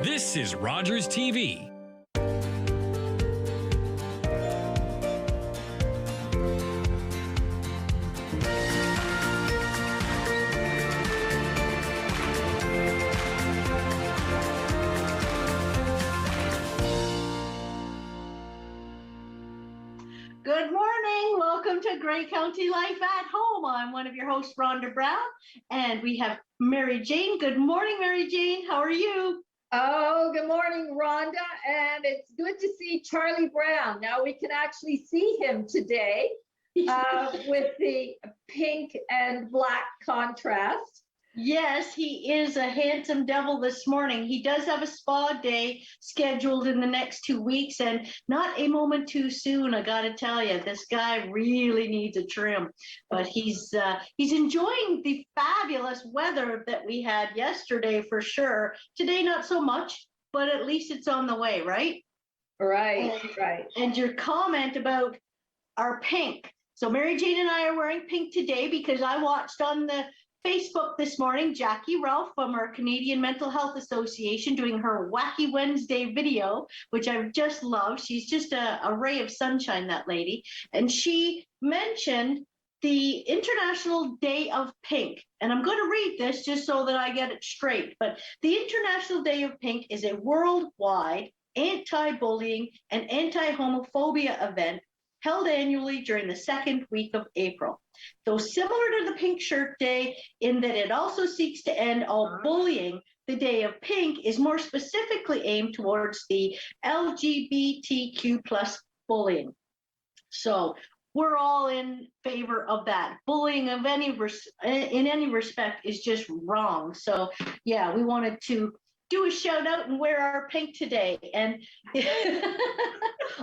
This is Rogers TV. Good morning. Welcome to Grey County Life at Home. I'm one of your hosts, Rhonda Brown, and we have Mary Jane. Good morning, Mary Jane. How are you? Oh, good morning, Rhonda. And it's good to see Charlie Brown. Now we can actually see him today with the pink and black contrast. Yes, he is a handsome devil this morning. He does have a spa day scheduled in the next 2 weeks, and not a moment too soon. I got to tell you, this guy really needs a trim. But he's enjoying the fabulous weather that we had yesterday for sure. Today, not so much, but at least it's on the way, right? Right. And your comment about our pink. So Mary Jane and I are wearing pink today because I watched on the Facebook this morning, Jackie Ralph from our Canadian Mental Health Association doing her Wacky Wednesday video, which I've just loved. She's just a ray of sunshine, that lady. And she mentioned the International Day of Pink. And I'm going to read this just so that I get it straight. But the International Day of Pink is a worldwide anti-bullying and anti-homophobia event held annually during the second week of April. Though similar to the Pink Shirt Day in that it also seeks to end all bullying, the Day of Pink is more specifically aimed towards the LGBTQ plus bullying. So we're all in favor of that. Bullying of in any respect is just wrong. So yeah, we wanted to do a shout out and wear our pink today. And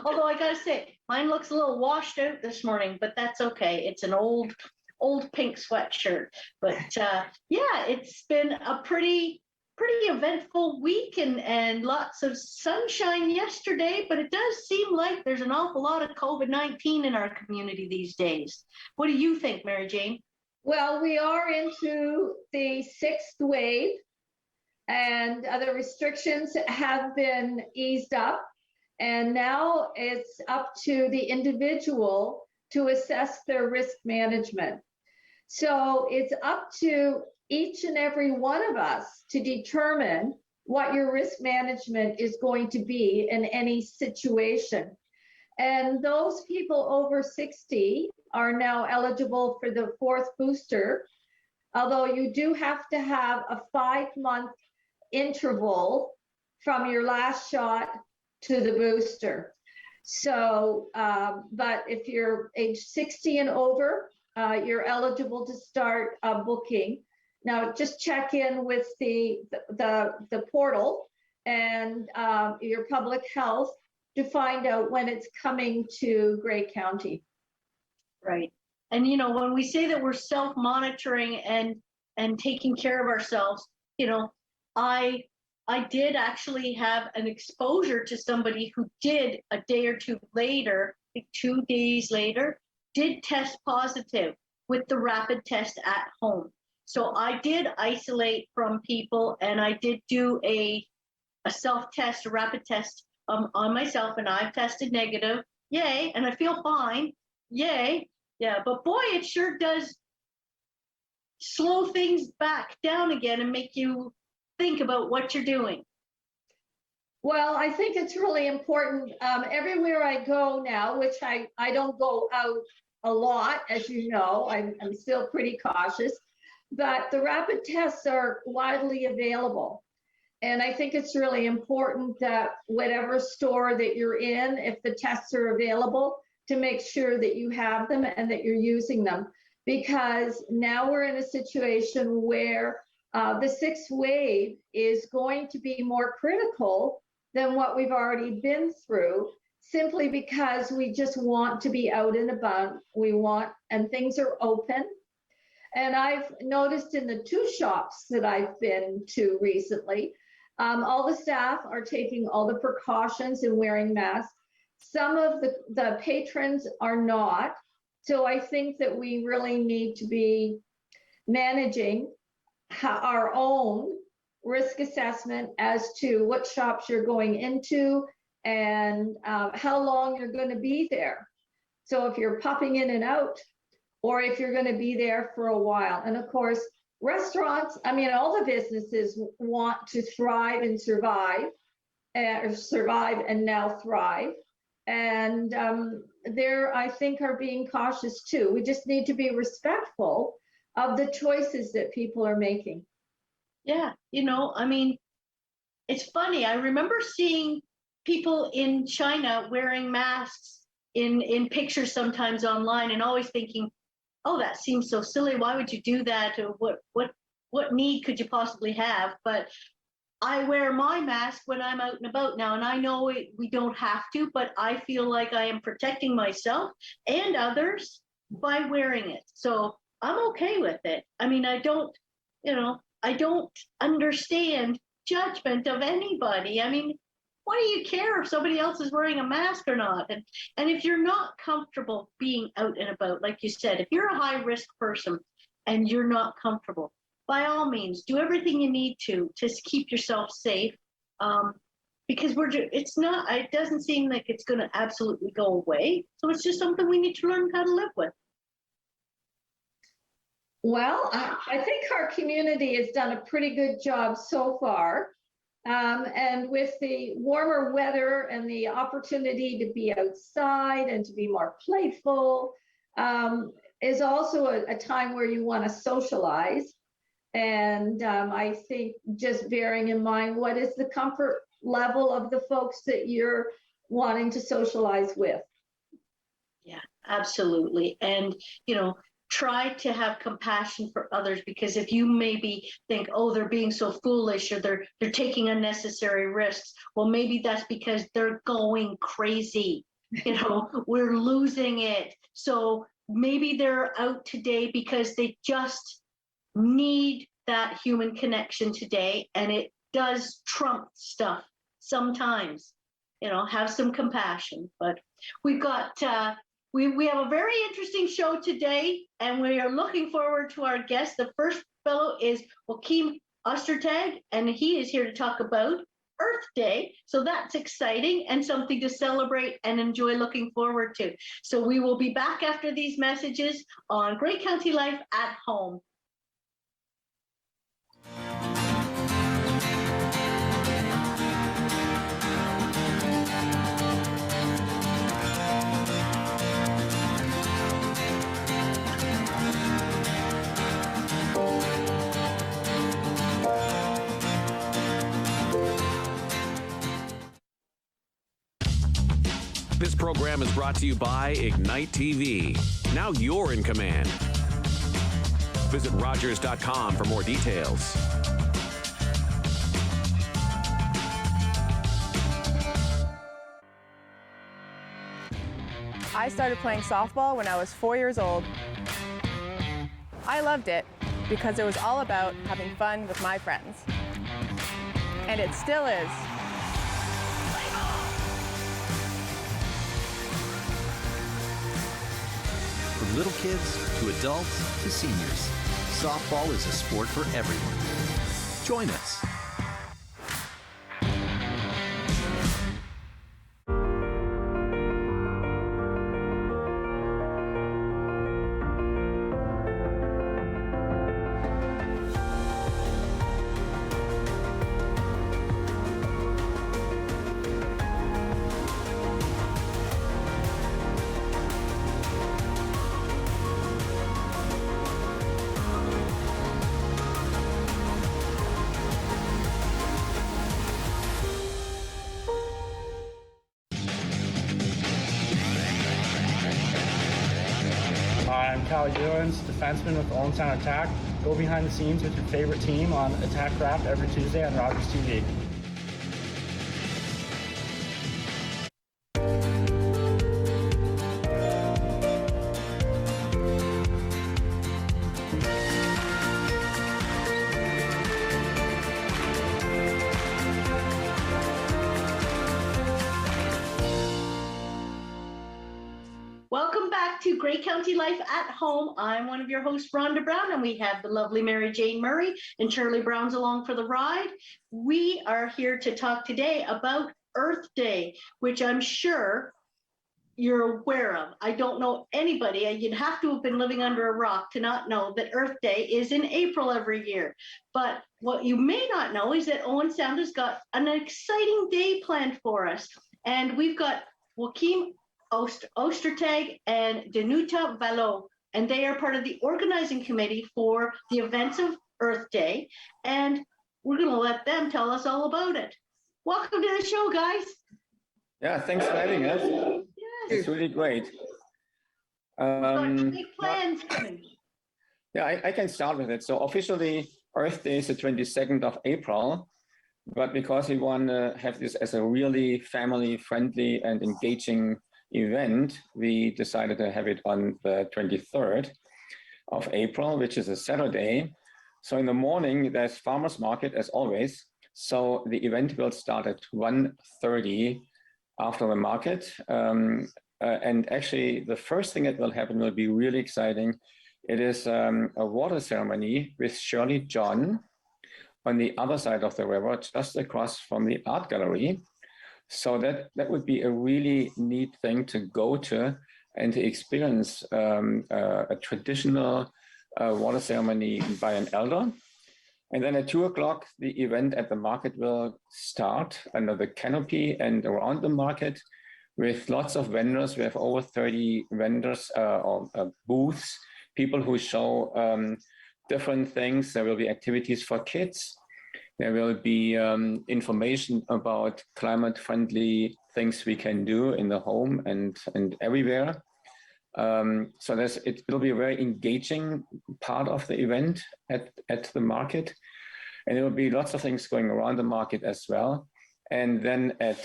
although I gotta say, mine looks a little washed out this morning, but that's okay. It's an old pink sweatshirt. But yeah, it's been a pretty eventful week and lots of sunshine yesterday, but it does seem like there's an awful lot of COVID-19 in our community these days. What do you think, Mary Jane? Well, we are into the sixth wave, and other restrictions have been eased up. And now it's up to the individual to assess their risk management. So it's up to each and every one of us to determine what your risk management is going to be in any situation. And those people over 60 are now eligible for the fourth booster, although you do have to have a 5-month interval from your last shot to the booster. So, but if you're age 60 and over, you're eligible to start booking. Now, just check in with the portal and your public health to find out when it's coming to Grey County. Right. And you know, when we say that we're self-monitoring and taking care of ourselves, you know, I did actually have an exposure to somebody who did a day or two later, I think 2 days later, did test positive with the rapid test at home. So I did isolate from people and I did do a self-test, a rapid test on myself, and I've tested negative. Yay. And I feel fine. Yay. Yeah. But boy, it sure does slow things back down again and make you think about what you're doing. Well, I think it's really important. Everywhere I go now, which I don't go out a lot, as you know, I'm still pretty cautious, but the rapid tests are widely available. And I think it's really important that whatever store that you're in, if the tests are available, to make sure that you have them and that you're using them. Because now we're in a situation where the sixth wave is going to be more critical than what we've already been through, simply because we just want to be out and about. And things are open. And I've noticed in the 2 shops that I've been to recently, all the staff are taking all the precautions and wearing masks. Some of the patrons are not. So I think that we really need to be managing our own risk assessment as to what shops you're going into and how long you're going to be there. So if you're popping in and out, or if you're going to be there for a while. And of course, restaurants, I mean, all the businesses want to thrive and survive, or survive and now thrive. And they're, I think, are being cautious too. We just need to be respectful of the choices that people are making. Yeah, I mean, it's funny. I remember seeing people in China wearing masks in pictures sometimes online, and always thinking, oh, that seems so silly. Why would you do that? Or what need could you possibly have? But I wear my mask when I'm out and about now, and I know we don't have to, but I feel like I am protecting myself and others by wearing it. So I'm okay with it. I mean, I don't understand judgment of anybody. I mean, what do you care if somebody else is wearing a mask or not? And if you're not comfortable being out and about, like you said, if you're a high risk person and you're not comfortable, by all means, do everything you need to keep yourself safe. Because it doesn't seem like it's going to absolutely go away. So it's just something we need to learn how to live with. Well, I think our community has done a pretty good job so far. And with the warmer weather and the opportunity to be outside and to be more playful, is also a time where you want to socialize. And I think just bearing in mind what is the comfort level of the folks that you're wanting to socialize with. Yeah, absolutely. And, try to have compassion for others, because if you maybe think, oh, they're being so foolish, or they're taking unnecessary risks, well, maybe that's because they're going crazy. We're losing it. So maybe they're out today because they just need that human connection today, and it does trump stuff sometimes. Have some compassion. But we've got we have a very interesting show today, and we are looking forward to our guest. The first fellow is Joachim Ostertag, and he is here to talk about Earth Day. So that's exciting and something to celebrate and enjoy, looking forward to. So we will be back after these messages on Great County Life at Home. This program is brought to you by Ignite TV. Now you're in command. Visit Rogers.com for more details. I started playing softball when I was 4 years old. I loved it because it was all about having fun with my friends. And it still is. From little kids to adults to seniors, softball is a sport for everyone. Join us. I'm Kyle Ewens, defenseman with the Untitled Chapter. Go behind the scenes with your favorite team on Attack Craft every Tuesday on Rogers TV. Welcome back to to Grey County Life at Home. I'm one of your hosts, Rhonda Brown, and we have the lovely Mary Jane Murray and Shirley Brown's along for the ride. We are here to talk today about Earth Day, which I'm sure you're aware of. I don't know anybody, you'd have to have been living under a rock to not know that Earth Day is in April every year. But what you may not know is that Owen Sound has got an exciting day planned for us. And we've got Joachim Ostertag and Danuta Vallot, and they are part of the organizing committee for the events of Earth Day. And we're going to let them tell us all about it. Welcome to the show, guys. Yeah, thanks for having us. Yes. It's really great. We've got big plans coming. Yeah, I can start with it. So officially, Earth Day is the 22nd of April, but because we want to have this as a really family-friendly and engaging event, we decided to have it on the 23rd of April, which is a Saturday. So in the morning, there's farmers market as always. So the event will start at 1:30 after the market. And actually, the first thing that will happen will be really exciting. It is a water ceremony with Shirley John on the other side of the river, just across from the art gallery. So that would be a really neat thing to go to and to experience a traditional water ceremony by an elder. And then at 2 o'clock, the event at the market will start under the canopy and around the market with lots of vendors. We have over 30 vendors or booths, people who show different things. There will be activities for kids. There will be information about climate-friendly things we can do in the home and everywhere. So it'll be a very engaging part of the event at the market. And there will be lots of things going around the market as well. And then at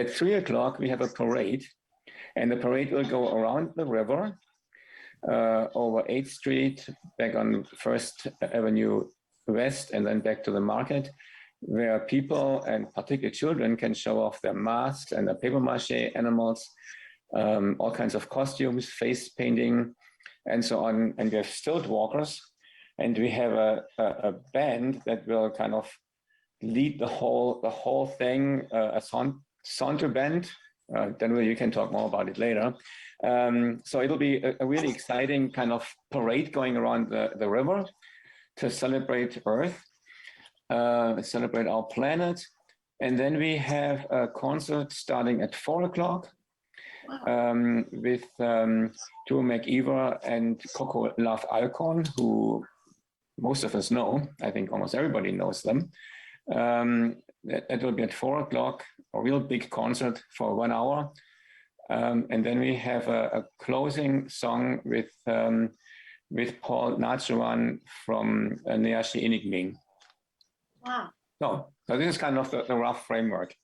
3 o'clock, we have a parade. And the parade will go around the river, over 8th Street, back on 1st Avenue West, and then back to the market, where people and particularly children can show off their masks and their paper mache animals, all kinds of costumes, face painting, and so on. And we have stilt walkers, and we have a band that will kind of lead the whole thing, a saunter band. Then you can talk more about it later. So it'll be a really exciting kind of parade going around the river to celebrate Earth, celebrate our planet. And then we have a concert starting at 4 o'clock with Drew McEver and Coco Love Alcorn, who most of us know. I think almost everybody knows them. It will be at 4 o'clock, a real big concert for 1 hour. And then we have a closing song with Paul Nachawan from Neashi Inigming. Wow. So this is kind of the rough framework.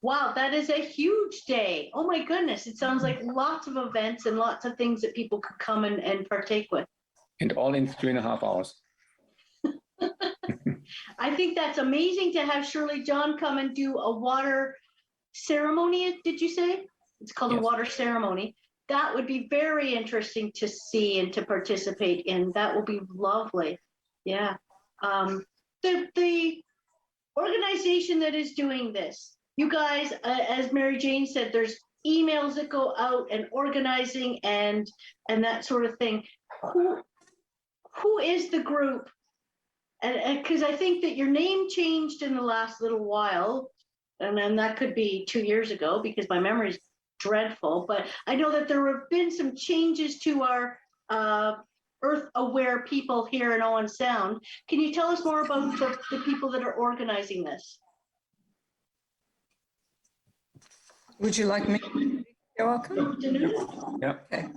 Wow, that is a huge day. Oh my goodness. It sounds like lots of events and lots of things that people could come and partake with. And all in 3.5 hours. I think that's amazing to have Shirley John come and do a water ceremony, did you say? It's called Yes. A water ceremony. That would be very interesting to see and to participate in. That will be lovely. Yeah. The organization that is doing this, you guys, as Mary Jane said, there's emails that go out and organizing and that sort of thing. Who is the group? And because I think that your name changed in the last little while, and then that could be 2 years ago because my memory is dreadful, but I know that there have been some changes to our Earth Aware people here in Owen Sound. Can you tell us more about the people that are organizing this? Would you like me? You're welcome. Yeah. Okay.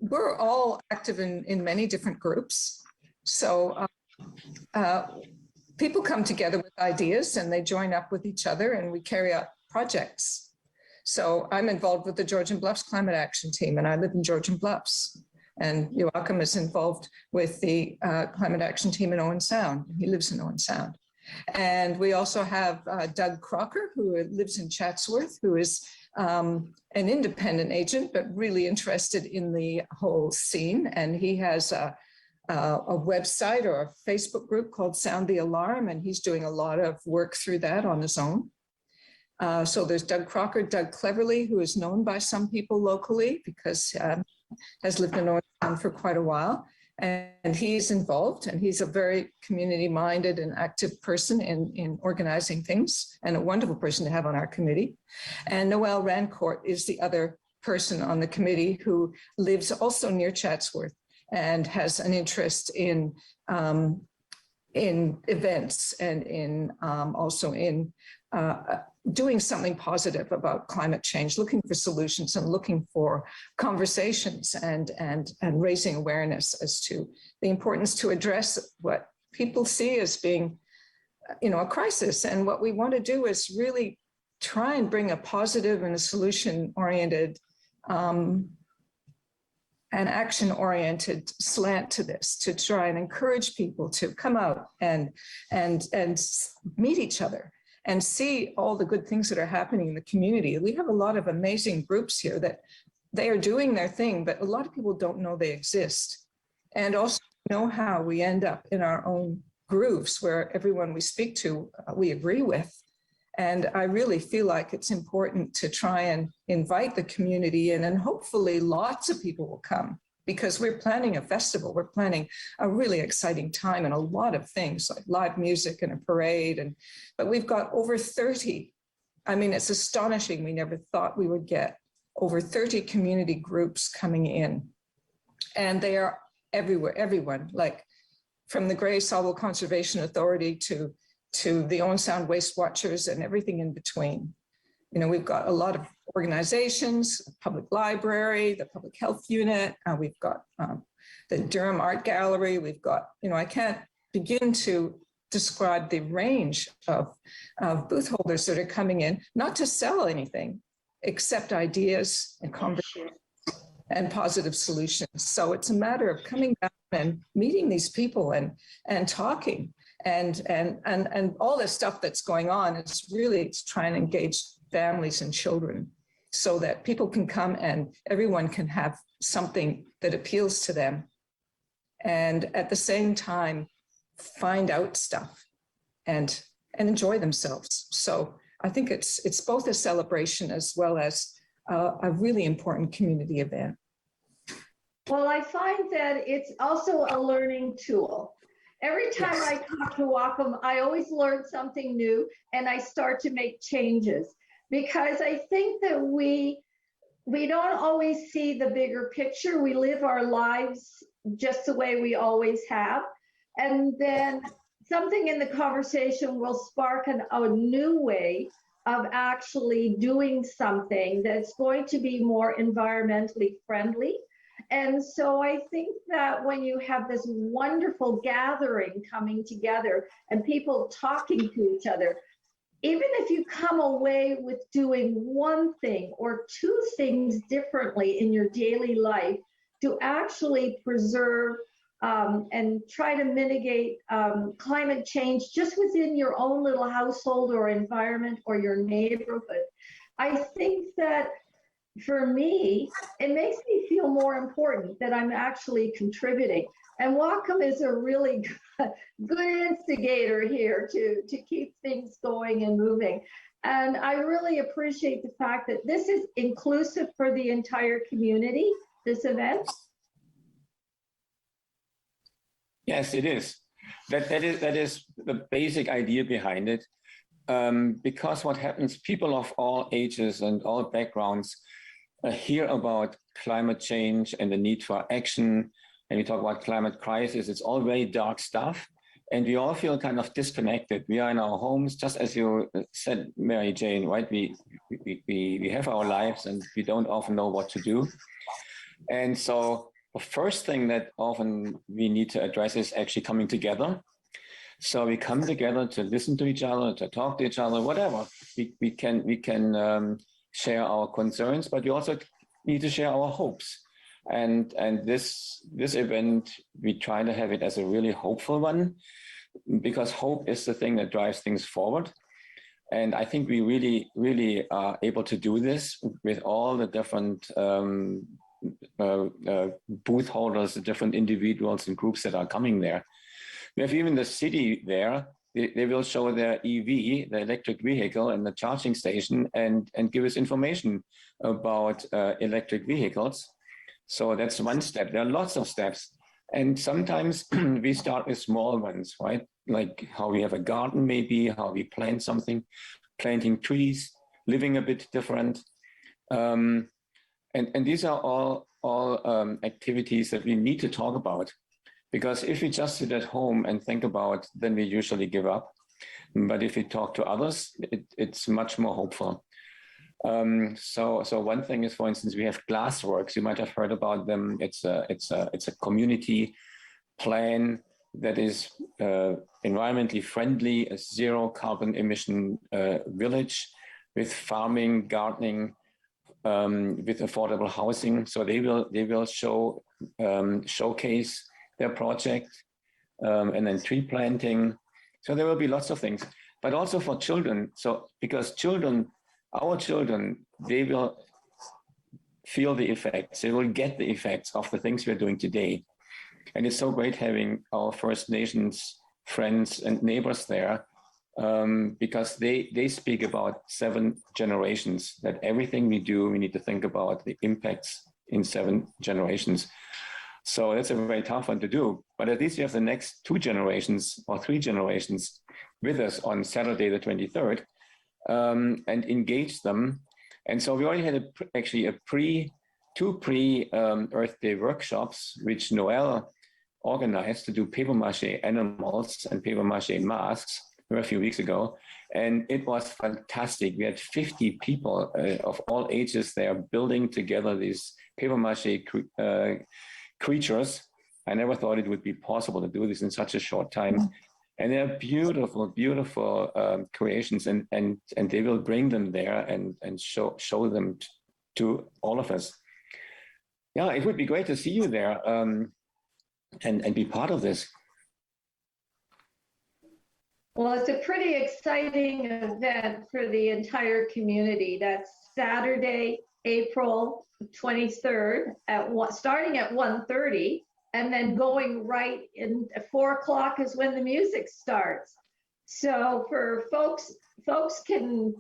We're all active in many different groups. So people come together with ideas and they join up with each other and we carry out projects. So I'm involved with the Georgian Bluffs Climate Action Team and I live in Georgian Bluffs. And Joachim is involved with the Climate Action Team in Owen Sound. He lives in Owen Sound. And we also have Doug Crocker, who lives in Chatsworth, who is an independent agent, but really interested in the whole scene. And he has a website or a Facebook group called Sound the Alarm, and he's doing a lot of work through that on his own. So there's Doug Crocker, Doug Cleverly, who is known by some people locally because has lived in Orangetown for quite a while. And he's involved, and he's a very community-minded and active person in organizing things, and a wonderful person to have on our committee. And Noelle Rancourt is the other person on the committee who lives also near Chatsworth and has an interest in events and in also in doing something positive about climate change, looking for solutions and looking for conversations and raising awareness as to the importance to address what people see as being, a crisis. And what we want to do is really try and bring a positive and a solution-oriented and action-oriented slant to this, to try and encourage people to come out and meet each other and see all the good things that are happening in the community. We have a lot of amazing groups here that they are doing their thing, but a lot of people don't know they exist. And also know how we end up in our own grooves where everyone we speak to, we agree with. And I really feel like it's important to try and invite the community in, and hopefully lots of people will come, because we're planning a festival. We're planning a really exciting time and a lot of things like live music and a parade. But we've got over 30. I mean, it's astonishing. We never thought we would get over 30 community groups coming in. And they are everywhere, everyone, like from the Grey Sauble Conservation Authority to the Owen Sound Waste Watchers and everything in between. We've got a lot of organizations, public library, the public health unit. We've got the Durham Art Gallery. We've got, I can't begin to describe the range of booth holders that are coming in, not to sell anything, except ideas and conversations and positive solutions. So it's a matter of coming down and meeting these people and talking and all this stuff that's going on. It's trying to engage families and children so that people can come and everyone can have something that appeals to them, and at the same time find out stuff and enjoy themselves. So I think it's both a celebration as well as a really important community event. Well, I find that it's also a learning tool. Every time I talk to Wacom, I always learn something new and I start to make changes, because I think that we don't always see the bigger picture. We live our lives just the way we always have. And then something in the conversation will spark a new way of actually doing something that's going to be more environmentally friendly. And so I think that when you have this wonderful gathering coming together and people talking to each other, even if you come away with doing one thing or two things differently in your daily life to actually preserve and try to mitigate climate change just within your own little household or environment or your neighborhood, I think that for me, it makes me feel more important that I'm actually contributing. And Wacom is a really good instigator here to keep things going and moving. And I really appreciate the fact that this is inclusive for the entire community, this event. Yes, it is. That is the basic idea behind it. Because what happens, people of all ages and all backgrounds hear about climate change and the need for action, and we talk about climate crisis. It's all very dark stuff, and we all feel kind of disconnected. We are in our homes, just as you said, Mary Jane, right? We have our lives, and we don't often know what to do. And so the first thing that often we need to address is actually coming together. So we come together to listen to each other, to talk to each other, whatever. We can share our concerns, but we also need to share our hopes. And this event, we try to have it as a really hopeful one, because hope is the thing that drives things forward. And I think we really are able to do this with all the different booth holders, the different individuals and groups that are coming there. We have even the city there. They will show their EV, the electric vehicle, and the charging station, and give us information about electric vehicles. So that's one step. There are lots of steps. And sometimes we start with small ones, right? Like how we have a garden, maybe, how we plant something, planting trees, living a bit different. And these are all activities that we need to talk about. Because if we just sit at home and think about, then we usually give up. But if we talk to others, it's much more hopeful. So one thing is, for instance, we have Glassworks. You might have heard about them. It's a community plan that is environmentally friendly, a zero carbon emission village with farming, gardening, with affordable housing. So they will showcase their project, and then tree planting. So there will be lots of things, but also for children. So because our children, they will feel the effects, they will get the effects of the things we're doing today. And it's so great having our First Nations friends and neighbors there, because they speak about 7 generations, that everything we do, we need to think about the impacts in 7 generations. So that's a very tough one to do, but at least you have the next 2 generations or 3 generations with us on Saturday, the 23rd, and engage them. And so we already had two pre Earth Day workshops, which Noel organized to do paper mache animals and paper mache masks a few weeks ago. And it was fantastic. We had 50 people of all ages there building together these paper mache creatures. I never thought it would be possible to do this in such a short time. And they're beautiful, beautiful creations, and they will bring them there and show them to all of us. Yeah, it would be great to see you there and be part of this. Well, it's a pretty exciting event for the entire community. That's Saturday, April 23rd starting at 1:30, and then going right in 4 o'clock is when the music starts. So for folks can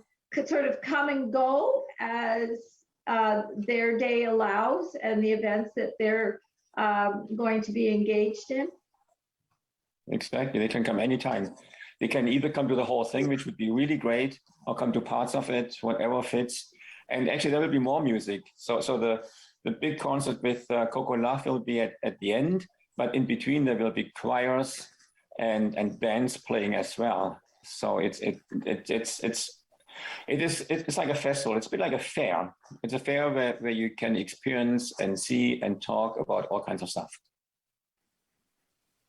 sort of come and go as their day allows and the events that they're going to be engaged in. Exactly, they can come anytime. They can either come to the whole thing, which would be really great, or come to parts of it, whatever fits. And actually, there will be more music. So the big concert with Coco Love will be at the end, but in between there will be choirs and bands playing as well. So it's like a festival. It's a bit like a fair. It's a fair where you can experience and see and talk about all kinds of stuff.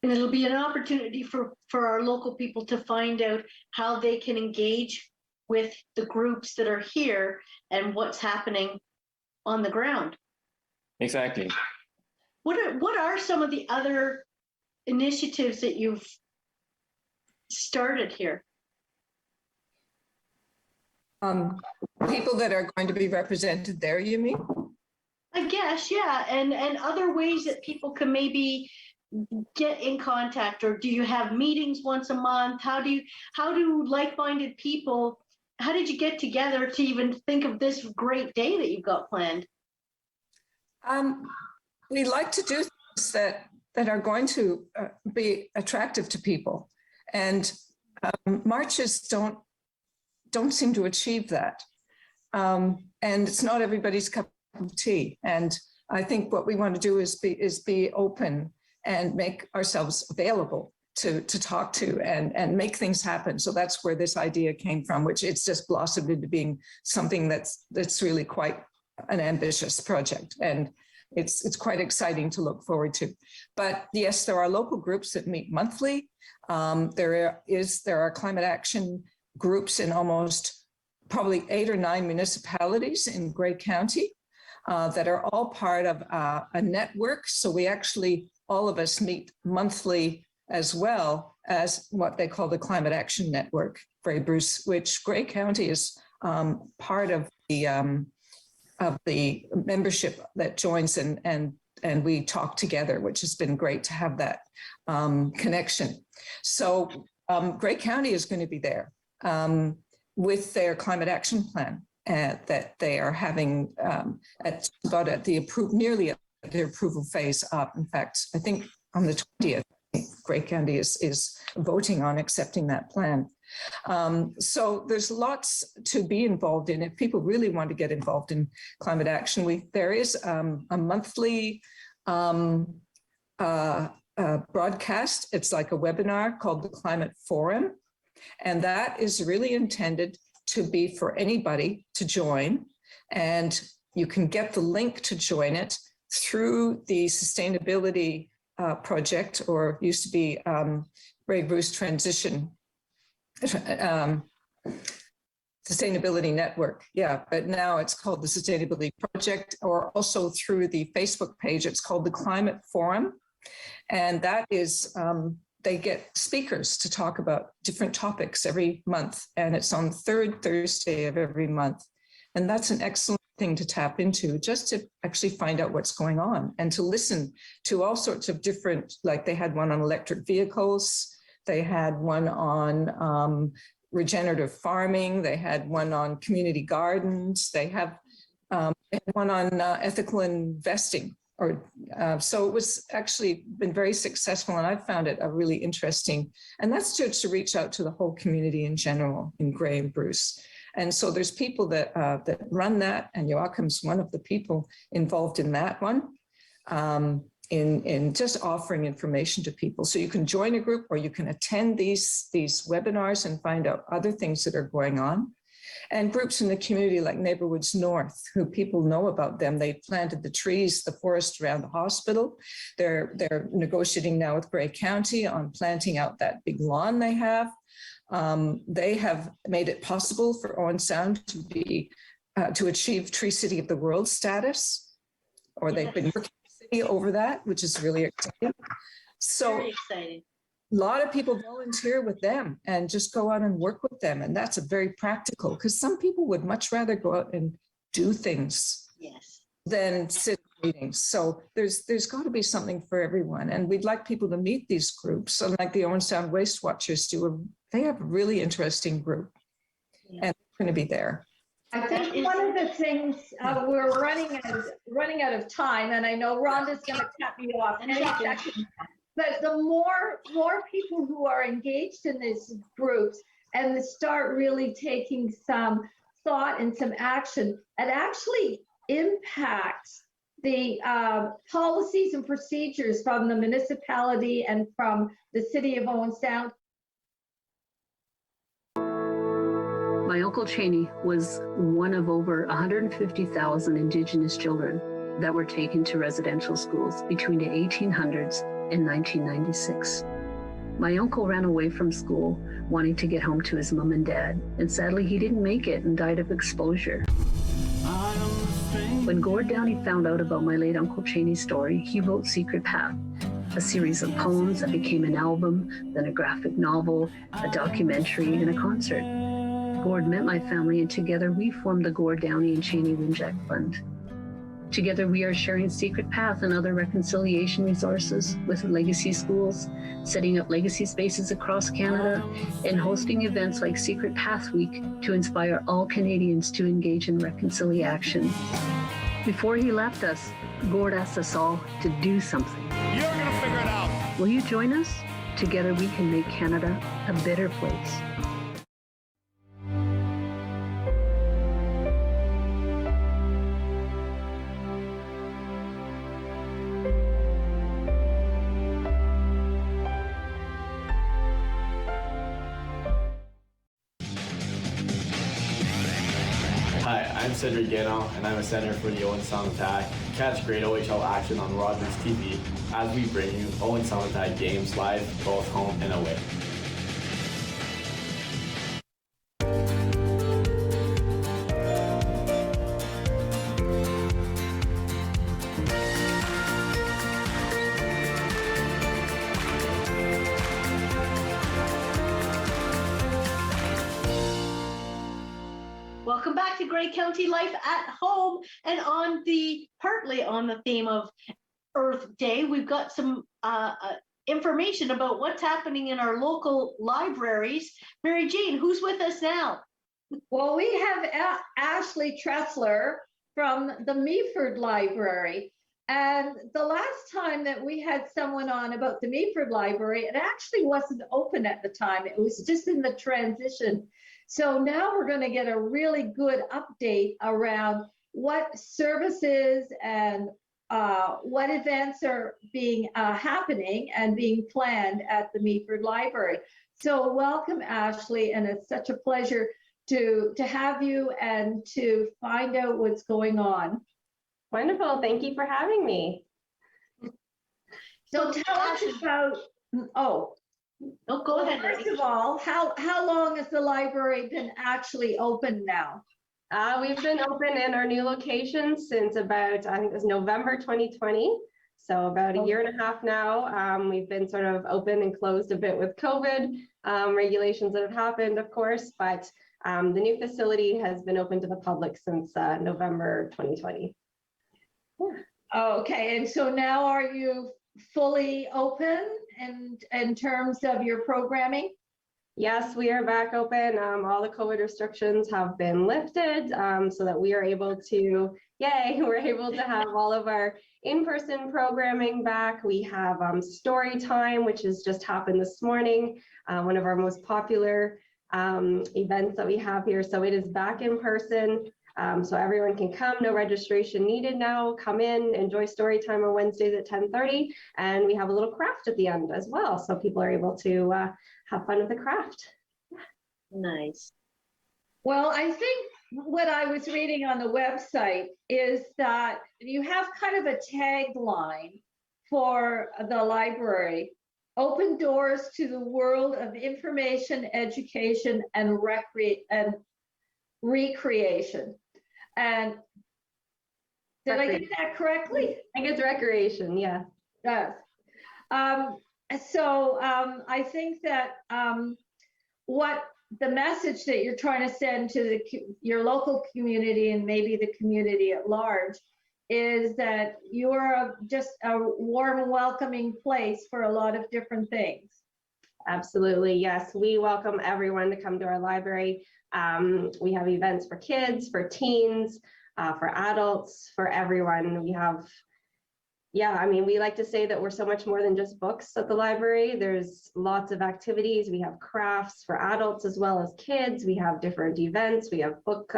And it'll be an opportunity for our local people to find out how they can engage with the groups that are here and what's happening on the ground. Exactly. What are some of the other initiatives that you've started here? People that are going to be represented there, you mean? I guess, yeah. And other ways that people can maybe get in contact, or do you have meetings once a month? How do like-minded people, how did you get together to even think of this great day that you've got planned? We like to do things that are going to be attractive to people, and marches don't seem to achieve that. And it's not everybody's cup of tea. And I think what we want to do is be open and make ourselves available to talk to and make things happen. So that's where this idea came from, which it's just blossomed into being something that's really quite an ambitious project. And it's quite exciting to look forward to. But yes, there are local groups that meet monthly. There are climate action groups in almost probably 8 or 9 municipalities in Grey County that are all part of a network. So we actually, all of us meet monthly as well as what they call the Climate Action Network, Grey Bruce, which Grey County is part of the membership that joins, and we talk together, which has been great to have that connection. So Grey County is going to be there with their climate action plan that they are having nearly at the approval phase up. In fact, I think on the 20th, Grey County is voting on accepting that plan. So there's lots to be involved in. If people really want to get involved in climate action, there is a monthly broadcast. It's like a webinar called the Climate Forum. And that is really intended to be for anybody to join. And you can get the link to join it through the sustainability project, or used to be Grey Bruce Transition Sustainability Network. Yeah, but now it's called the Sustainability Project, or also through the Facebook page, it's called the Climate Forum. And that is, they get speakers to talk about different topics every month. And it's on the third Thursday of every month. And that's an excellent thing to tap into, just to actually find out what's going on and to listen to all sorts of different, like they had one on electric vehicles, they had one on regenerative farming, they had one on community gardens, they have one on ethical investing. So it was actually been very successful, and I've found it a really interesting, and that's just to reach out to the whole community in general in Grey and Bruce. And so there's people that run that, and Joachim's one of the people involved in that one, in just offering information to people. So you can join a group, or you can attend these webinars and find out other things that are going on. And groups in the community like Neighborhoods North, who people know about them. They planted the trees, the forest around the hospital. They're negotiating now with Grey County on planting out that big lawn they have. They have made it possible for Owen Sound to achieve Tree City of the World status, or they've been working with the city over that, which is really exciting. So very exciting. A lot of people volunteer with them and just go out and work with them. And that's a very practical, because some people would much rather go out and do things than sit in meetings. So there's got to be something for everyone. And we'd like people to meet these groups. So like the Owen Sound Waste Watchers do, they have a really interesting group, and they're going to be there. I think one of the things we're running out of time, and I know Rhonda's going to cut me off in any second. But the more people who are engaged in these groups and start really taking some thought and some action, it actually impacts the policies and procedures from the municipality and from the city of Owen Sound. My Uncle Cheney was one of over 150,000 Indigenous children that were taken to residential schools between the 1800s in 1996. My uncle ran away from school wanting to get home to his mom and dad, and sadly he didn't make it and died of exposure. When Gord Downey found out about my late Uncle Cheney's story, he wrote Secret Path, a series of poems that became an album, then a graphic novel, a documentary, and a concert. Gord met my family, and together we formed the Gord Downey and Cheney Winjack Fund. Together, we are sharing Secret Path and other reconciliation resources with legacy schools, setting up legacy spaces across Canada, and hosting events like Secret Path Week to inspire all Canadians to engage in reconciliation. Before he left us, Gord asked us all to do something. You're gonna figure it out. Will you join us? Together, we can make Canada a better place. I'm Cedric Guénon, and I'm a center for the Owen Sound Attack. Catch great OHL action on Rogers TV as we bring you Owen Sound Attack games live, both home and away. Grey County Life at Home. And partly on the theme of Earth Day, we've got some information about what's happening in our local libraries. Mary Jane, who's with us now? Well, we have Ashley Tressler from the Meaford Library. And the last time that we had someone on about the Meaford Library, it actually wasn't open at the time. It was just in the transition. So now we're going to get a really good update around what services and what events are being happening and being planned at the Meaford Library. So welcome, Ashley, and it's such a pleasure to have you and to find out what's going on. Wonderful. Thank you for having me. So tell us about, go ahead. First of all, how long has the library been actually open now? We've been open in our new location since about, I think it was November 2020. So about a year and a half now. We've been sort of open and closed a bit with COVID regulations that have happened, of course, but the new facility has been open to the public since November 2020. Okay, and so now are you fully open in terms of your programming? Yes, we are back open. All the COVID restrictions have been lifted so that we are able to, we're able to have all of our in-person programming back. We have story time, which has just happened this morning, one of our most popular events that we have here. So it is back in person. So everyone can come, no registration needed now. Come in, enjoy story time on Wednesdays at 10:30, and we have a little craft at the end as well. So people are able to have fun with the craft. Nice. Well, I think what I was reading on the website is that you have kind of a tagline for the library: open doors to the world of information, education, and recreation. And did I get that correctly? I think it's recreation, yeah. Yes. So I think that what the message that you're trying to send to your local community and maybe the community at large is that you're just a warm, welcoming place for a lot of different things. Absolutely, yes. We welcome everyone to come to our library. We have events for kids, for teens, for adults, for everyone. We have, we like to say that we're so much more than just books at the library. There's lots of activities. We have crafts for adults as well as kids. We have different events. We have book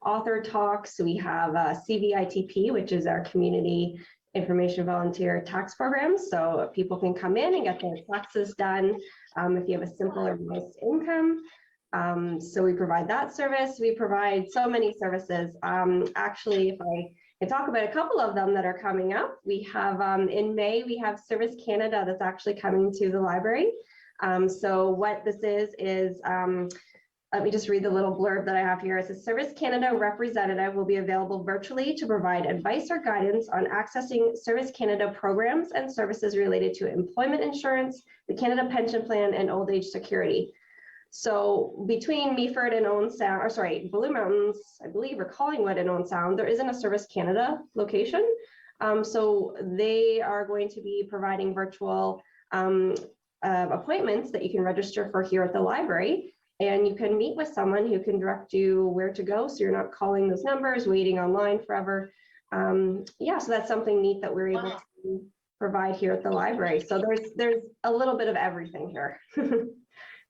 author talks. We have CVITP, which is our community information volunteer tax program. So people can come in and get their taxes done if you have a simple or modest income. So we provide that service. We provide so many services. Actually, if I can talk about a couple of them that are coming up, we have in May, we have Service Canada that's actually coming to the library. So what this is let me just read the little blurb that I have here. It says, Service Canada representative will be available virtually to provide advice or guidance on accessing Service Canada programs and services related to employment insurance, the Canada Pension Plan, and old age security. So between Meaford and Owen Sound, Blue Mountains, I believe, or Collingwood and Owen Sound, there isn't a Service Canada location. So they are going to be providing virtual appointments that you can register for here at the library. And you can meet with someone who can direct you where to go, so you're not calling those numbers, waiting online forever. So that's something neat that we're able to provide here at the library. So there's a little bit of everything here.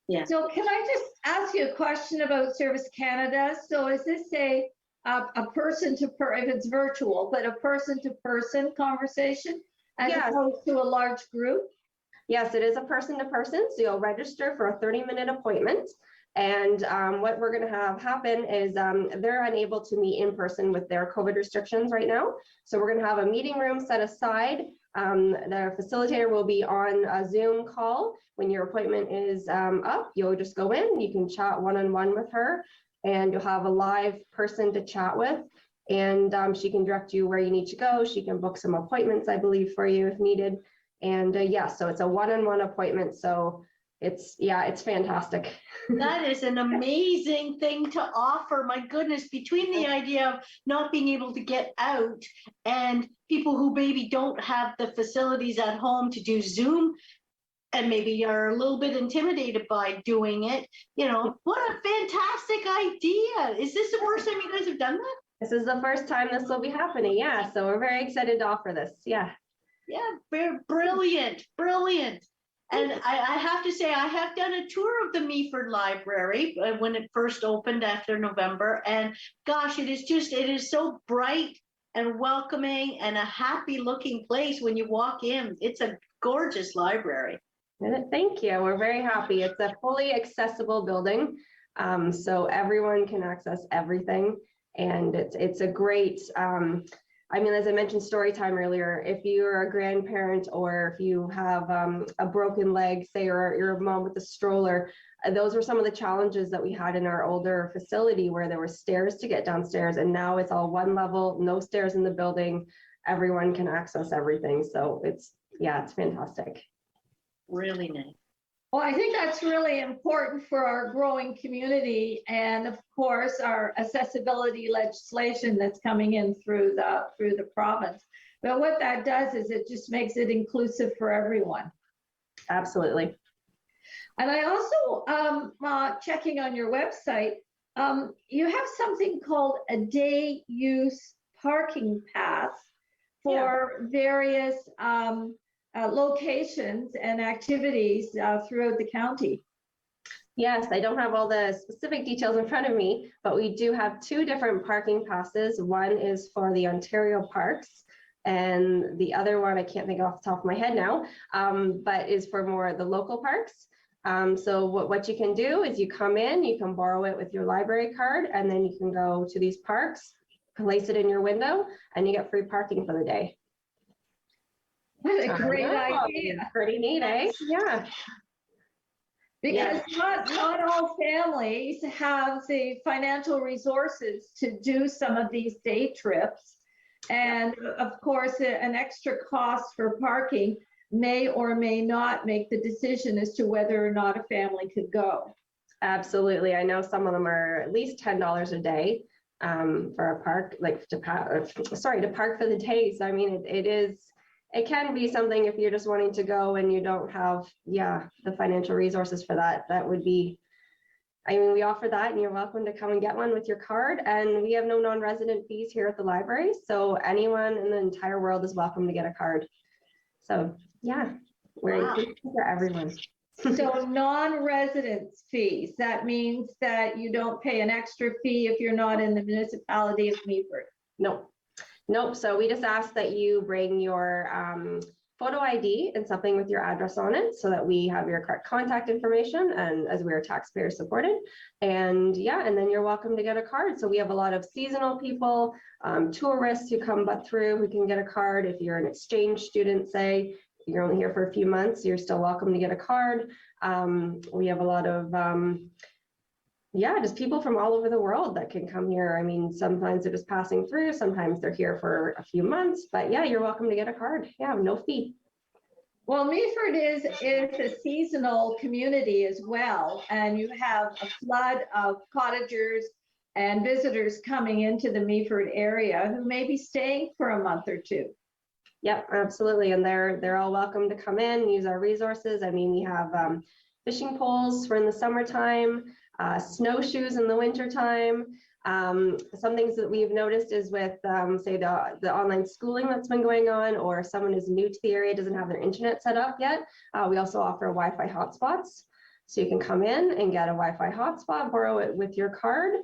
Yeah. So can I just ask you a question about Service Canada? So is this a person to if it's virtual, but a person to person conversation as opposed to a large group? Yes, it is a person to person. So you'll register for a 30-minute appointment. And what we're going to have happen is they're unable to meet in person with their COVID restrictions right now. So we're going to have a meeting room set aside. The facilitator will be on a Zoom call. When your appointment is up, you'll just go in, you can chat one-on-one with her, and you'll have a live person to chat with. And she can direct you where you need to go. She can book some appointments, I believe, for you if needed. And so it's a one-on-one appointment. So it's fantastic. That is an amazing thing to offer. My goodness, between the idea of not being able to get out and people who maybe don't have the facilities at home to do Zoom and maybe are a little bit intimidated by doing it, what a fantastic idea. Is this the first time you guys have done that? This is the first time this will be happening. Yeah. So we're very excited to offer this. Yeah. Yeah, brilliant. And I have to say, I have done a tour of the Meaford Library when it first opened after November. And gosh, it is so bright and welcoming and a happy looking place when you walk in. It's a gorgeous library. Thank you. We're very happy. It's a fully accessible building. So everyone can access everything. And it's a great, as I mentioned story time earlier, if you're a grandparent or if you have a broken leg, say, or you're a mom with a stroller, those were some of the challenges that we had in our older facility where there were stairs to get downstairs. And now it's all one level, no stairs in the building. Everyone can access everything. So it's fantastic. Really nice. Well, I think that's really important for our growing community, and of course, our accessibility legislation that's coming in through the province. But what that does is it just makes it inclusive for everyone. Absolutely. And I also, checking on your website, you have something called a day use parking pass for various locations and activities throughout the county. Yes, I don't have all the specific details in front of me, but we do have 2 different parking passes. One is for the Ontario parks, and the other one I can't think off the top of my head now, but is for more the local parks. So what you can do is you come in, you can borrow it with your library card, and then you can go to these parks, place it in your window, and you get free parking for the day. What a great idea. Pretty neat, eh? Yeah. Because not all families have the financial resources to do some of these day trips. And of course, an extra cost for parking may or may not make the decision as to whether or not a family could go. Absolutely. I know some of them are at least $10 a day for a park, like to park for the day. So I mean, it can be something if you're just wanting to go and you don't have, the financial resources for that. That would be, we offer that, and you're welcome to come and get one with your card. And we have no non-resident fees here at the library. So anyone in the entire world is welcome to get a card. So we're inclusive for everyone. So non-residence fees, that means that you don't pay an extra fee if you're not in the municipality of Meaford. Nope. So we just ask that you bring your photo ID and something with your address on it so that we have your correct contact information, and as we are taxpayer supported. And then you're welcome to get a card. So we have a lot of seasonal people, tourists who come through who can get a card. If you're an exchange student, say, you're only here for a few months, you're still welcome to get a card. We have a lot of just people from all over the world that can come here. I mean, sometimes they're just passing through, sometimes they're here for a few months, but you're welcome to get a card. No fee. Well, Meaford is a seasonal community as well, and you have a flood of cottagers and visitors coming into the Meaford area who may be staying for a month or 2. Yep, absolutely. And they're all welcome to come in, use our resources. I mean, we have fishing poles for in the summertime, snowshoes in the wintertime. Some things that we've noticed is with, say, the online schooling that's been going on, or someone who's new to the area, doesn't have their internet set up yet. We also offer Wi-Fi hotspots. So you can come in and get a Wi-Fi hotspot, borrow it with your card.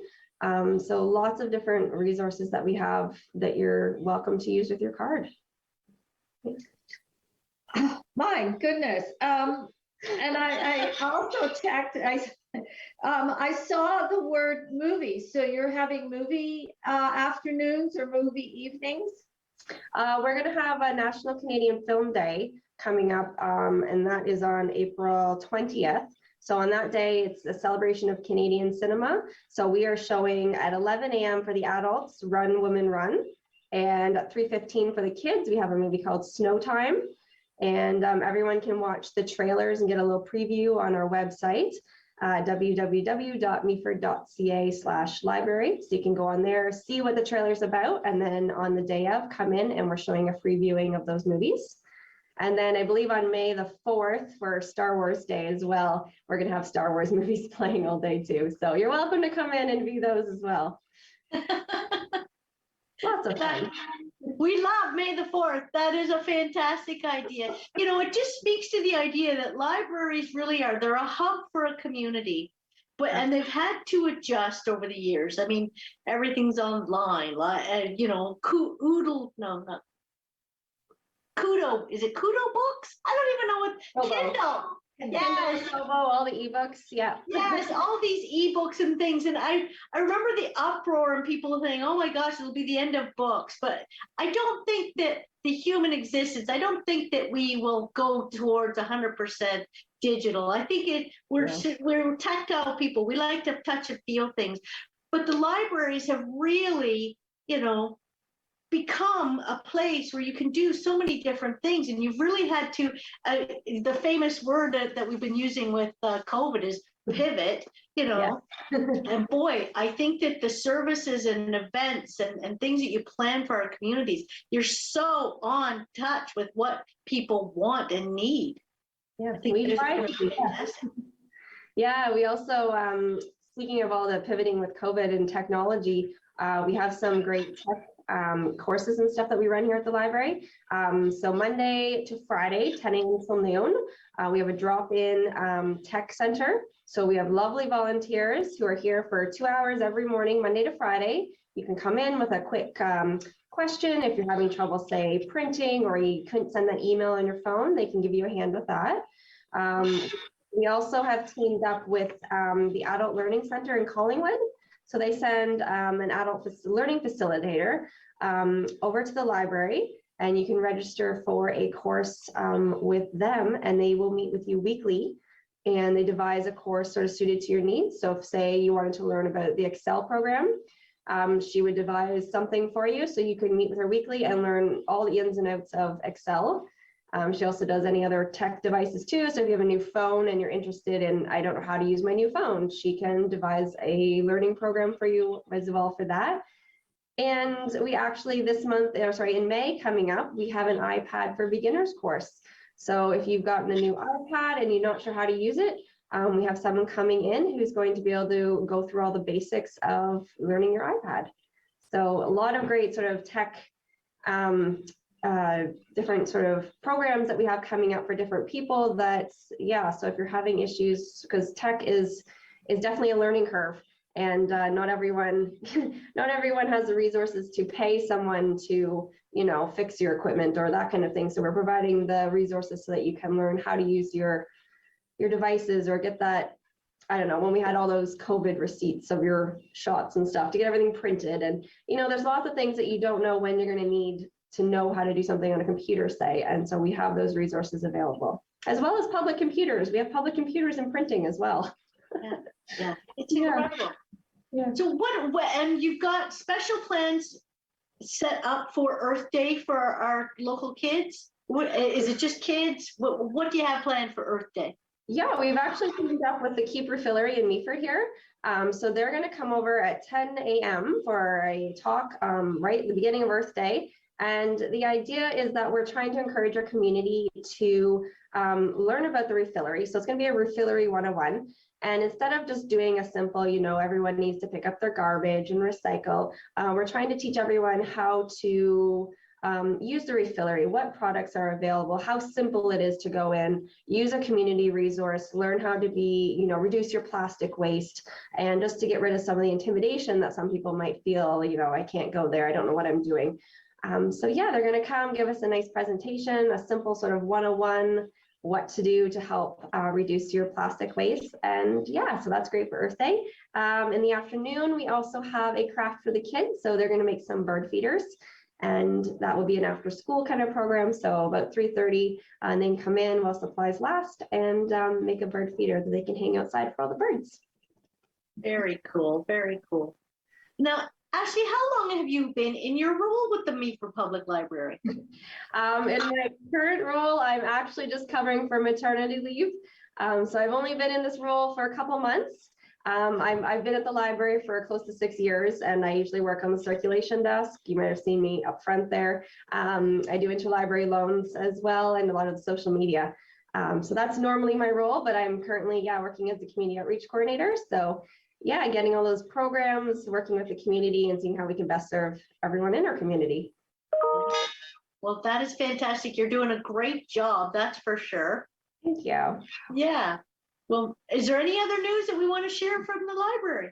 So lots of different resources that we have that you're welcome to use with your card. My goodness. And I also checked, I saw the word movie. So you're having movie afternoons or movie evenings? We're going to have a National Canadian Film Day coming up, and that is on April 20th. So on that day, it's a celebration of Canadian cinema. So we are showing at 11 a.m. for the adults, Run, Women, Run. And at 3:15 for the kids, we have a movie called Snow Time. And everyone can watch the trailers and get a little preview on our website, www.meaford.ca/library. So you can go on there, see what the trailer's about, and then on the day of, come in and we're showing a free viewing of those movies. And then I believe on May the 4th for Star Wars Day as well, we're going to have Star Wars movies playing all day too. So you're welcome to come in and view those as well. Lots of fun. We love May the 4th. That is a fantastic idea. You know, it just speaks to the idea that libraries really are, they're a hub for a community. And they've had to adjust over the years. I mean, everything's online, you know, Kudo, is it Kudo books? I don't even know what, Kindle. Yes. Kindle, all the ebooks, yeah. Yes, all these ebooks and things. And I remember the uproar and people saying, oh my gosh, it'll be the end of books. But I don't think that the human existence, I don't think that we will go towards 100% digital. I think we're tactile people. We like to touch and feel things. But the libraries have really, you know, become a place where you can do so many different things, and you've really had to the famous word that we've been using with COVID is pivot, you know. And boy, I think that the services and events and things that you plan for our communities, you're so on touch with what people want and need. We try to do that. Yeah, we also speaking of all the pivoting with COVID and technology, we have some great tech courses and stuff that we run here at the library. So Monday to Friday, 10 a.m. till noon, we have a drop-in tech center. So we have lovely volunteers who are here for 2 hours every morning, Monday to Friday. You can come in with a quick question. If you're having trouble, say, printing, or you couldn't send that email on your phone, they can give you a hand with that. We also have teamed up with the Adult Learning Center in Collingwood. So they send an adult learning facilitator over to the library, and you can register for a course with them, and they will meet with you weekly, and they devise a course sort of suited to your needs. So if, say, you wanted to learn about the Excel program, she would devise something for you so you can meet with her weekly and learn all the ins and outs of Excel. She also does any other tech devices too. So if you have a new phone and you're interested in, I don't know how to use my new phone, she can devise a learning program for you as well for that. And we actually this month, in May coming up, we have an iPad for beginners course. So if you've gotten a new iPad and you're not sure how to use it, we have someone coming in who's going to be able to go through all the basics of learning your iPad. So a lot of great sort of tech different sort of programs that we have coming up for different people so if you're having issues, because tech is definitely a learning curve, and not everyone has the resources to pay someone to, you know, fix your equipment or that kind of thing. So we're providing the resources so that you can learn how to use your devices, or get that, I don't know, when we had all those COVID receipts of your shots and stuff, to get everything printed. And, you know, there's lots of things that you don't know when you're going to need to know how to do something on a computer, say. And so we have those resources available, as well as public computers. We have public computers and printing as well. Yeah. It's incredible. Yeah. So what, and you've got special plans set up for Earth Day for our local kids? What is it, just kids? What do you have planned for Earth Day? Yeah, we've actually teamed up with the Keep Refillery in Meaford here. So they're going to come over at 10 a.m. for a talk right at the beginning of Earth Day. And the idea is that we're trying to encourage our community to learn about the refillery. So it's going to be a refillery 101. And instead of just doing a simple, you know, everyone needs to pick up their garbage and recycle, we're trying to teach everyone how to use the refillery, what products are available, how simple it is to go in, use a community resource, learn how to be, you know, reduce your plastic waste, and just to get rid of some of the intimidation that some people might feel, you know, I can't go there, I don't know what I'm doing. So yeah, they're going to come give us a nice presentation, a simple sort of 101, what to do to help reduce your plastic waste. And yeah, so that's great for Earth Day. In the afternoon, we also have a craft for the kids. So they're going to make some bird feeders, and that will be an after school kind of program. So about 3:30, and then come in while supplies last and make a bird feeder that they can hang outside for all the birds. Very cool. Very cool. Now, Ashley, how long have you been in your role with the Meaford Public Library? In my current role, I'm actually just covering for maternity leave. So I've only been in this role for a couple months. I've been at the library for close to 6 years, and I usually work on the circulation desk. You might have seen me up front there. I do interlibrary loans as well, and a lot of the social media. So that's normally my role, but I'm currently, working as the community outreach coordinator. So getting all those programs, working with the community and seeing how we can best serve everyone in our community. Well, that is fantastic. You're doing a great job, that's for sure. Thank you. Yeah. Well, is there any other news that we want to share from the library?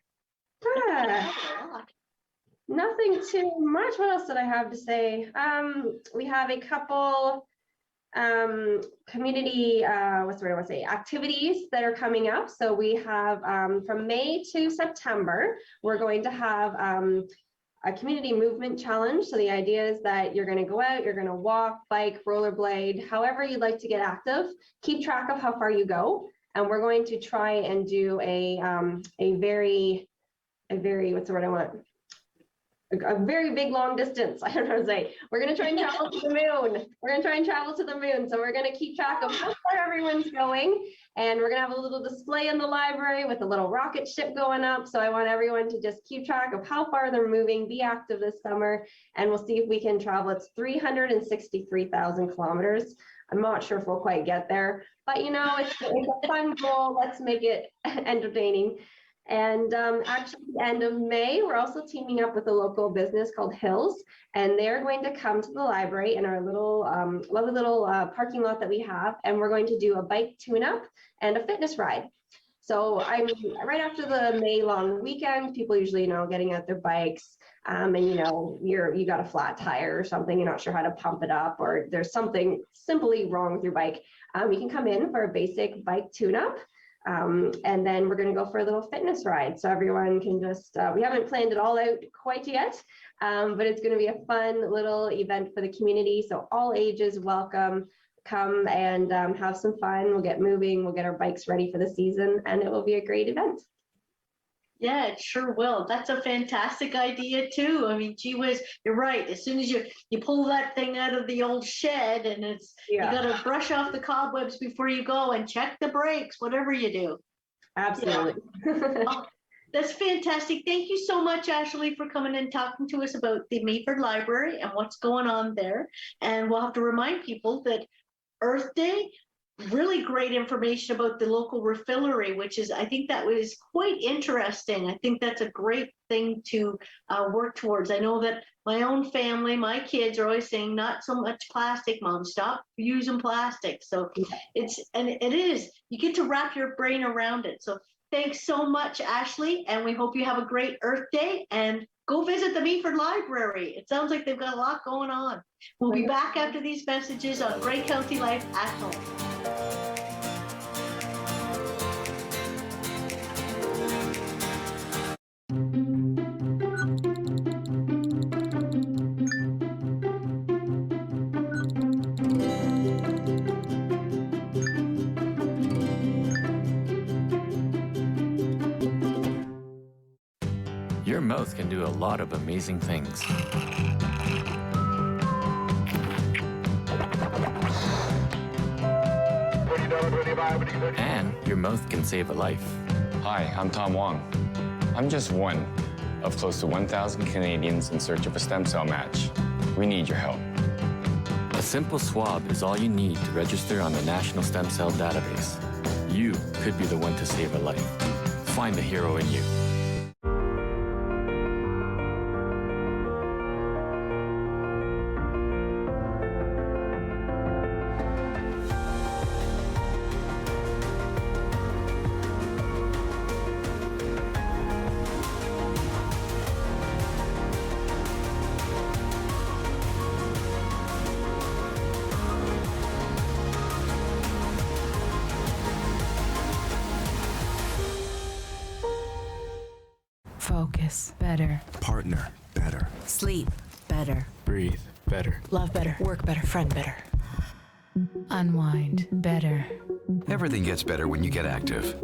Nothing too much. What else did I have to say? We have a couple community activities that are coming up. So we have from May to September, we're going to have a community movement challenge. So the idea is that you're going to go out, you're going to walk, bike, rollerblade, however you'd like to get active. Keep track of how far you go, and we're going to try and do a very a very big long distance. I don't know how to say. We're going to try and travel to the moon. So we're going to keep track of how far everyone's going. And we're going to have a little display in the library with a little rocket ship going up. So I want everyone to just keep track of how far they're moving, be active this summer, and we'll see if we can travel. It's 363,000 kilometers. I'm not sure if we'll quite get there, but it's a fun goal. Let's make it entertaining. And actually, at the end of May, we're also teaming up with a local business called Hills, and they're going to come to the library in our little lovely little parking lot that we have, and we're going to do a bike tune-up and a fitness ride. So I'm right after the May long weekend, people usually, getting out their bikes, and you got a flat tire or something, you're not sure how to pump it up, or there's something simply wrong with your bike. You can come in for a basic bike tune-up. And then we're going to go for a little fitness ride. So everyone can just, we haven't planned it all out quite yet, but it's going to be a fun little event for the community. So all ages welcome, come and have some fun. We'll get moving, we'll get our bikes ready for the season, and it will be a great event. Yeah, it sure will. That's a fantastic idea too. I mean, gee whiz, you're right. As soon as you pull that thing out of the old shed, and you got to brush off the cobwebs before you go and check the brakes, whatever you do. Absolutely. Oh, that's fantastic. Thank you so much, Ashley, for coming and talking to us about the Meaford Library and what's going on there. And we'll have to remind people that Earth Day, really great information about the local refillery, which is, I think that was quite interesting. I think that's a great thing to work towards. I know that my own family, my kids are always saying, not so much plastic, Mom, stop using plastic. So it is, you get to wrap your brain around it. So thanks so much, Ashley. And we hope you have a great Earth Day, and go visit the Meaford Library. It sounds like they've got a lot going on. We'll be back after these messages on Grey County Life at Home. Your mouth can do a lot of amazing things. And your mouth can save a life. Hi, I'm Tom Wong. I'm just one of close to 1,000 Canadians in search of a stem cell match. We need your help. A simple swab is all you need to register on the National Stem Cell Database. You could be the one to save a life. Find the hero in you. Focus better. Partner better. Sleep better. Breathe better. Love better. Work better. Friend better. Unwind better. Everything gets better when you get active.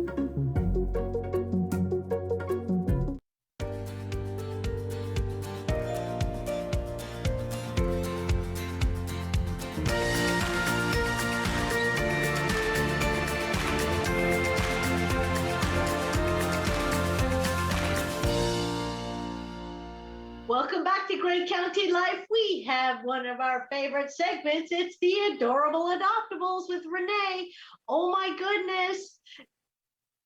in County Life, we have one of our favorite segments. It's the Adorable Adoptables with Renee. Oh my goodness.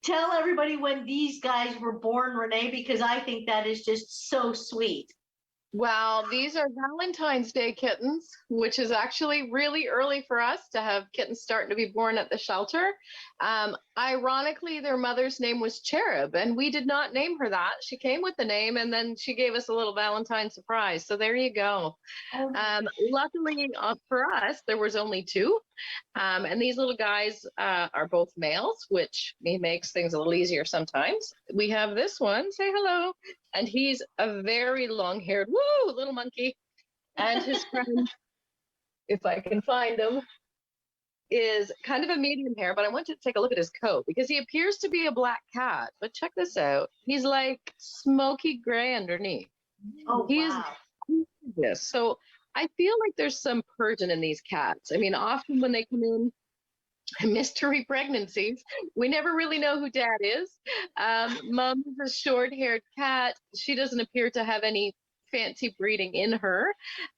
Tell everybody when these guys were born, Renee, because I think that is just so sweet. Well, these are Valentine's Day kittens, which is actually really early for us to have kittens starting to be born at the shelter. Ironically, their mother's name was Cherub, and we did not name her that. She came with the name, and then she gave us a little Valentine surprise. So there you go. Luckily for us, there was only 2. And these little guys are both males, which makes things a little easier sometimes. We have this one, say hello, and he's a very long-haired, little monkey. And his friend, if I can find him, is kind of a medium hair, but I want you to take a look at his coat because he appears to be a black cat. But check this out. He's like smoky gray underneath. Oh, wow. Yes. So I feel like there's some Persian in these cats. I mean, often when they come in, mystery pregnancies, we never really know who dad is. Mom is a short-haired cat. She doesn't appear to have any fancy breeding in her.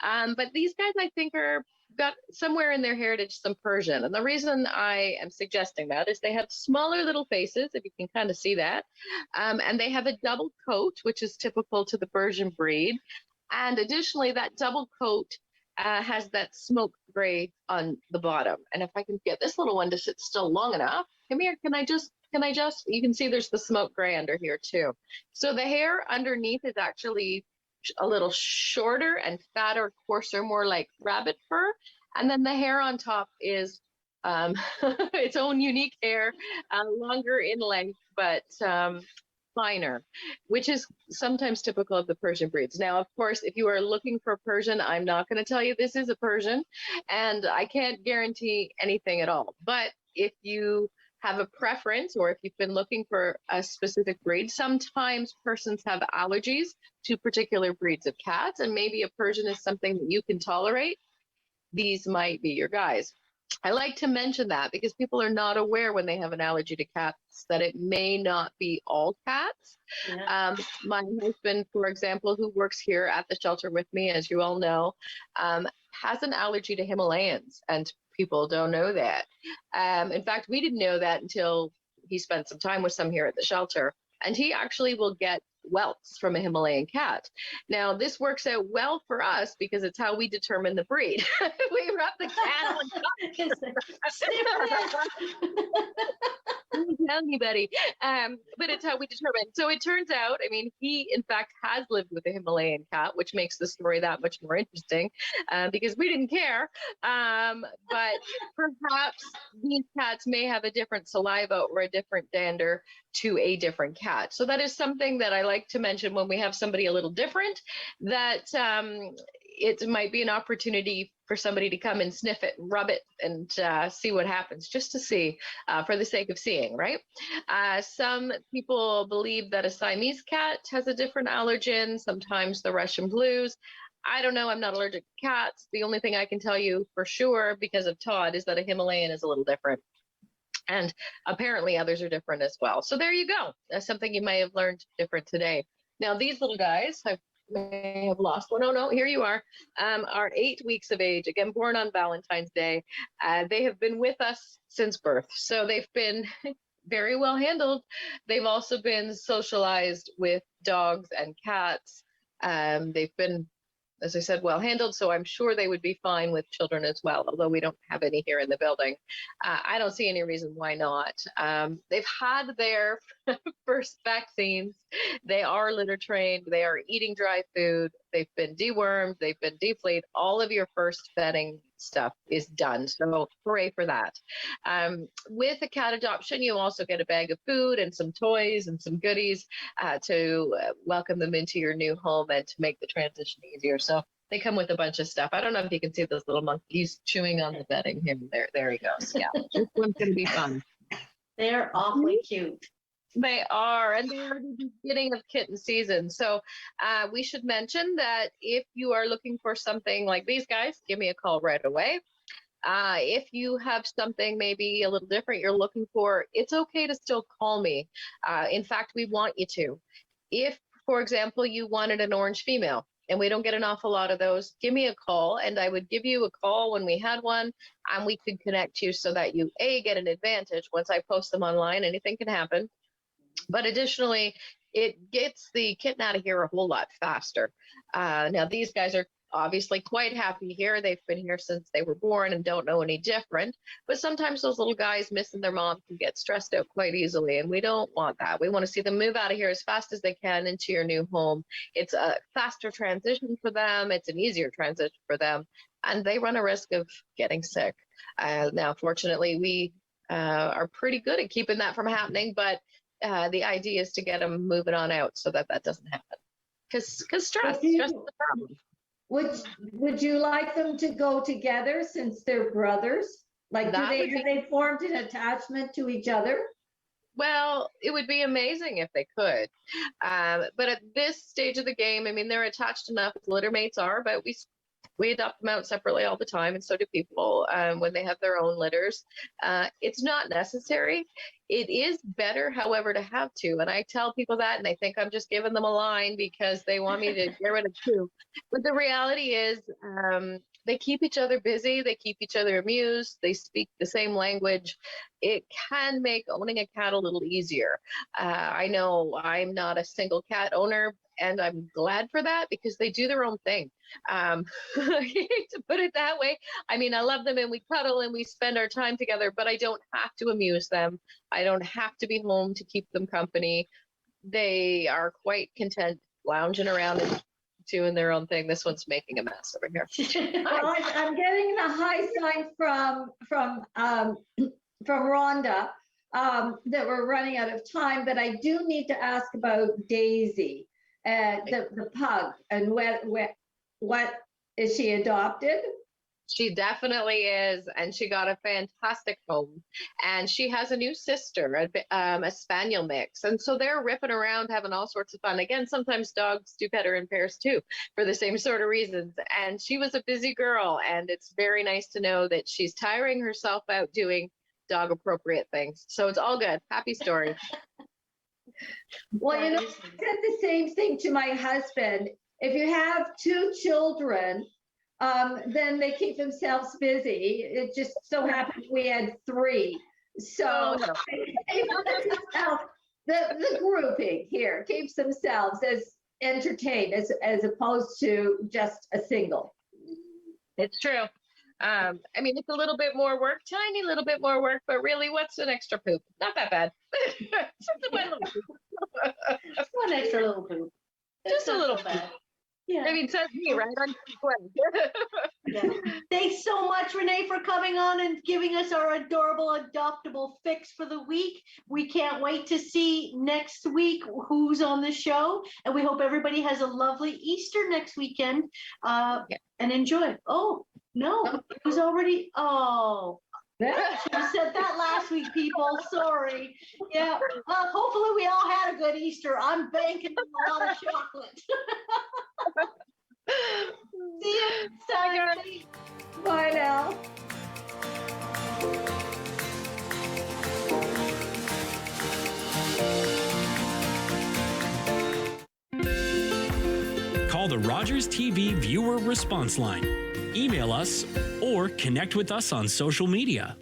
But these guys, I think, are got somewhere in their heritage some Persian. And the reason I am suggesting that is they have smaller little faces, if you can kind of see that. And they have a double coat, which is typical to the Persian breed. And additionally, that double coat has that smoke gray on the bottom. And if I can get this little one to sit still long enough, come here, can I just, you can see there's the smoke gray under here too. So the hair underneath is actually a little shorter and fatter, coarser, more like rabbit fur. And then the hair on top is its own unique hair, longer in length, but finer, which is sometimes typical of the Persian breeds. Now, of course, if you are looking for a Persian, I'm not going to tell you this is a Persian, and I can't guarantee anything at all. But if you have a preference, or if you've been looking for a specific breed, sometimes persons have allergies to particular breeds of cats, and maybe a Persian is something that you can tolerate. These might be your guys. I like to mention that because people are not aware when they have an allergy to cats that it may not be all cats. Yeah. My husband, for example, who works here at the shelter with me, as you all know, has an allergy to Himalayans, and people don't know that. In fact, we didn't know that until he spent some time with some here at the shelter, and he actually will get welts from a Himalayan cat. Now, this works out well for us because it's how we determine the breed. We rub the cat on Don't tell anybody, but it's how we determine. So it turns out, I mean, he in fact has lived with a Himalayan cat, which makes the story that much more interesting because we didn't care. But perhaps these cats may have a different saliva or a different dander to a different cat. So that is something that I like to mention when we have somebody a little different, that it might be an opportunity for somebody to come and sniff it, rub it, and see what happens, just to see, for the sake of seeing, right? Some people believe that a Siamese cat has a different allergen, sometimes the Russian blues. I don't know, I'm not allergic to cats. The only thing I can tell you for sure, because of Todd, is that a Himalayan is a little different. And apparently others are different as well. So there you go. That's something you may have learned different today. Now, these little guys, I may have lost one. Oh, no, here you are 8 weeks of age, again, born on Valentine's Day. They have been with us since birth. So they've been very well handled. They've also been socialized with dogs and cats. They've been, as I said, well handled, so I'm sure they would be fine with children as well, although we don't have any here in the building. I don't see any reason why not. They've had their first vaccines. They are litter trained. They are eating dry food. They've been dewormed. They've been deflated. All of your first bedding stuff is done. So hooray for that. With a cat adoption, you also get a bag of food and some toys and some goodies to welcome them into your new home and to make the transition easier. So they come with a bunch of stuff. I don't know if you can see this little monkey. He's chewing on the bedding here. There he goes. Yeah, this one's going to be fun. They're awfully cute. They are, and they are the beginning of kitten season. So we should mention that if you are looking for something like these guys, give me a call right away. If you have something maybe a little different you're looking for, it's okay to still call me. In fact, we want you to. If, for example, you wanted an orange female, and we don't get an awful lot of those, give me a call, and I would give you a call when we had one, and we could connect you so that you get an advantage. Once I post them online, anything can happen. But additionally, it gets the kitten out of here a whole lot faster. Now, these guys are obviously quite happy here. They've been here since they were born and don't know any different. But sometimes those little guys missing their mom can get stressed out quite easily, and we don't want that. We want to see them move out of here as fast as they can into your new home. It's a faster transition for them. It's an easier transition for them, and they run a risk of getting sick. Now, fortunately, we are pretty good at keeping that from happening, but the idea is to get them moving on out so that doesn't happen. Because stress is the problem. Would you like them to go together since they're brothers? Like, have they formed an attachment to each other? Well, it would be amazing if they could. But at this stage of the game, I mean, they're attached enough as litter mates are, but we adopt them out separately all the time, and so do people when they have their own litters. It's not necessary. It is better, however, to have two. And I tell people that, and they think I'm just giving them a line because they want me to get rid of two. But the reality is they keep each other busy. They keep each other amused. They speak the same language. It can make owning a cat a little easier. I know I'm not a single cat owner, and I'm glad for that because they do their own thing. I hate to put it that way. I mean, I love them and we cuddle and we spend our time together, but I don't have to amuse them. I don't have to be home to keep them company. They are quite content lounging around and doing their own thing. This one's making a mess over here. Well, I'm getting the high sign from Rhonda that we're running out of time, but I do need to ask about Daisy, the pug, and what is she adopted? She definitely is, and she got a fantastic home. And she has a new sister, a spaniel mix, and so they're ripping around, having all sorts of fun. Again, sometimes dogs do better in pairs too, for the same sort of reasons. And she was a busy girl, and it's very nice to know that she's tiring herself out doing dog-appropriate things. So it's all good. Happy story. Well, you know, I said the same thing to my husband. If you have two children, then they keep themselves busy. It just so happened we had three. So the grouping here keeps themselves as entertained as opposed to just a single. It's true. I mean, it's a little bit more work, tiny little bit more work, but really, what's an extra poop? Not that bad. Just one little poop. One extra little poop. Just a little poop. Yeah. I mean, says me, right? On yeah. Thanks so much, Renee, for coming on and giving us our adorable adoptable fix for the week. We can't wait to see next week who's on the show, and we hope everybody has a lovely Easter next weekend and enjoy. Oh, no, it was already, should have said that last week, people. Sorry. Yeah. Well, hopefully we all had a good Easter. I'm banking on a lot of chocolate. See you next time. Bye now. Call the Rogers TV viewer response line. Email us or connect with us on social media.